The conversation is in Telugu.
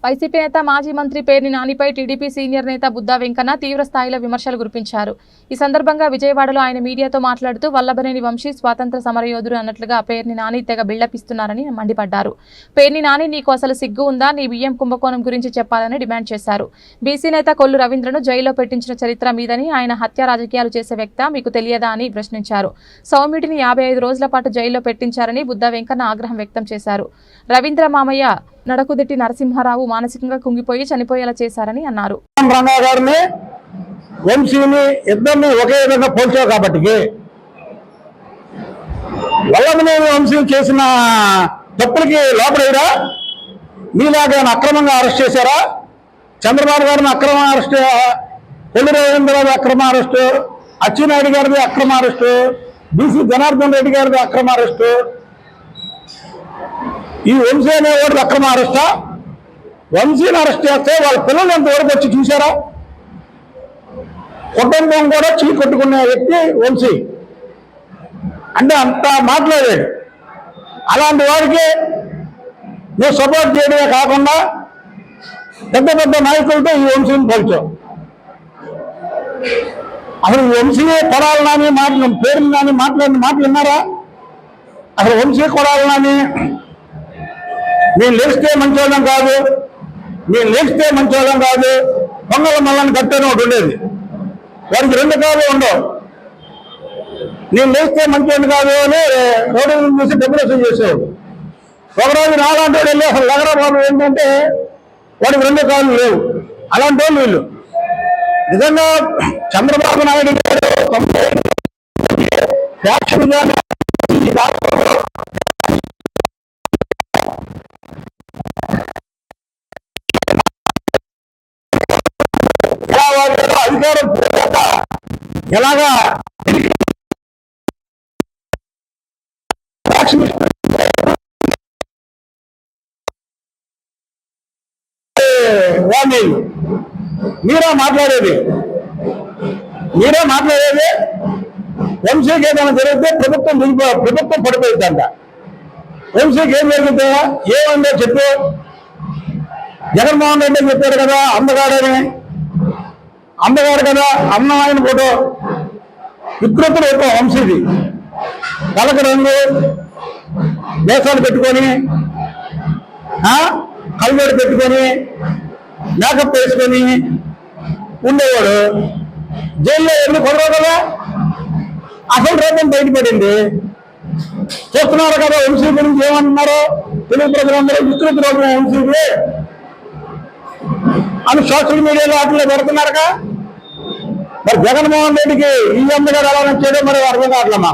వైసీపీ నేత మాజీ మంత్రి పేర్ని నానిపై టీడీపీ సీనియర్ నేత బుద్దా వెంకన్న తీవ్ర స్థాయిలో విమర్శలు గురిపించారు. ఈ సందర్భంగా విజయవాడలో ఆయన మీడియాతో మాట్లాడుతూ వల్లభనేని వంశీ స్వాతంత్ర సమరయోధుడు అన్నట్లుగా పేర్ని నాని తెగ బిల్డప్ ఇస్తున్నారని మండిపడ్డారు. పేర్ని నాని, నీకు అసలు సిగ్గు ఉందా? నీ బియ్యం కుంభకోణం గురించి చెప్పాలని డిమాండ్ చేశారు. బీసీ నేత కొల్లు రవీంద్రను జైల్లో పెట్టించిన చరిత్ర మీదని, ఆయన హత్య రాజకీయాలు చేసే వ్యక్తి మీకు తెలియదా అని ప్రశ్నించారు. సౌమ్యుడిని 55 రోజుల పాటు జైల్లో పెట్టించారని బుద్దా వెంకన్న ఆగ్రహం వ్యక్తం చేశారు. రవీంద్ర మామయ్య నడకుదిట్టి నరసింహారావు మానసికంగా కుంగిపోయి చనిపోయేలా చేశారని అన్నారు. రంగా గారిని వంశీని ఇద్దరిని ఒకే విధంగా పోల్చావు కాబట్టి వల్లభనేని వంశీ చేసిన తప్పులకి లోపడేరా? మీలాగా అక్రమంగా అరెస్ట్ చేశారా? చంద్రబాబు గారిని అక్రమ అరెస్ట్, కొల్లు రవీంద్రరావు అక్రమ అరెస్టు, అచ్చెన్నాయుడు గారిది అక్రమ అరెస్టు, బీసీ జనార్దన్ రెడ్డి గారిది అక్రమ అరెస్టు, ఈ వంశీ అనేవాడు అక్రమ అరెస్టా? వంశీని అరెస్ట్ చేస్తే వాళ్ళ పిల్లలు ఎంతవరకు వచ్చి చూశారా? కుటుంబం కూడా చీ కొట్టుకునే వ్యక్తి వంశీ అంటే అంత మాట్లాడాడు. అలాంటి వారికి నువ్వు సపోర్ట్ చేయడమే కాకుండా పెద్ద పెద్ద నాయకులతో ఈ వంశీని పోల్చావు. అసలు వంశీ కొడాలి నాని పేరు నాని మాట్లాడిన మాటలు విన్నారా? అసలు వంశీ కొడాలి నాని నేను లేస్తే మంచోళ్ళం కాదు, నేను లేస్తే మంచోళ్ళం కాదు, పొంగల మల్లని కట్టని ఒకటి ఉండేది, వారికి 2 కాలు ఉండవు. నేను లేస్తే మంచోళ్ళు కాదు అని రోడ్డు చూసి డెకరేషన్ చేసేవాడు. ఒకరోజు నాలాంటి వాడు వెళ్ళి అసలు నగరబాబు ఏంటంటే వాడికి 2 కాళ్ళు లేవు. అలాంటి వాళ్ళు వీళ్ళు. నిజంగా చంద్రబాబు నాయుడు గారు ఫ్యాక్షన్గా అధికారం ఎలాగా మీరే మాట్లాడేది వంశీకి ఏదైనా జరిగితే ప్రభుత్వం పడిపోయిందంట. వంశీకి ఏం జరుగుతుందా? ఏమందో చెప్పు. జగన్మోహన్ రెడ్డి చెప్పాడు కదా అందగాడు కదా, అన్నమైన ఫోటో వికృతులు ఎక్కువ వంశీది. తలకు రంగు దేశాలు పెట్టుకొని, కల్వేడు పెట్టుకొని, మేకప్ వేసుకొని ఉండేవాడు. జైల్లో ఎన్ని కుదరవు కదా. అసలు రూపం బయటపడింది. చూస్తున్నారు కదా వంశీ గురించి ఏమంటున్నారో తెలుగు ప్రజలందరూ. వికృతి రూపం వంశీకి అని సోషల్ మీడియాలో వాటిలో పెడుతున్నారుగా. మరి జగన్మోహన్ రెడ్డికి ఈ అమ్మగారు ఎలా వచ్చాడో మరి అర్థం కావట్లమ్మా.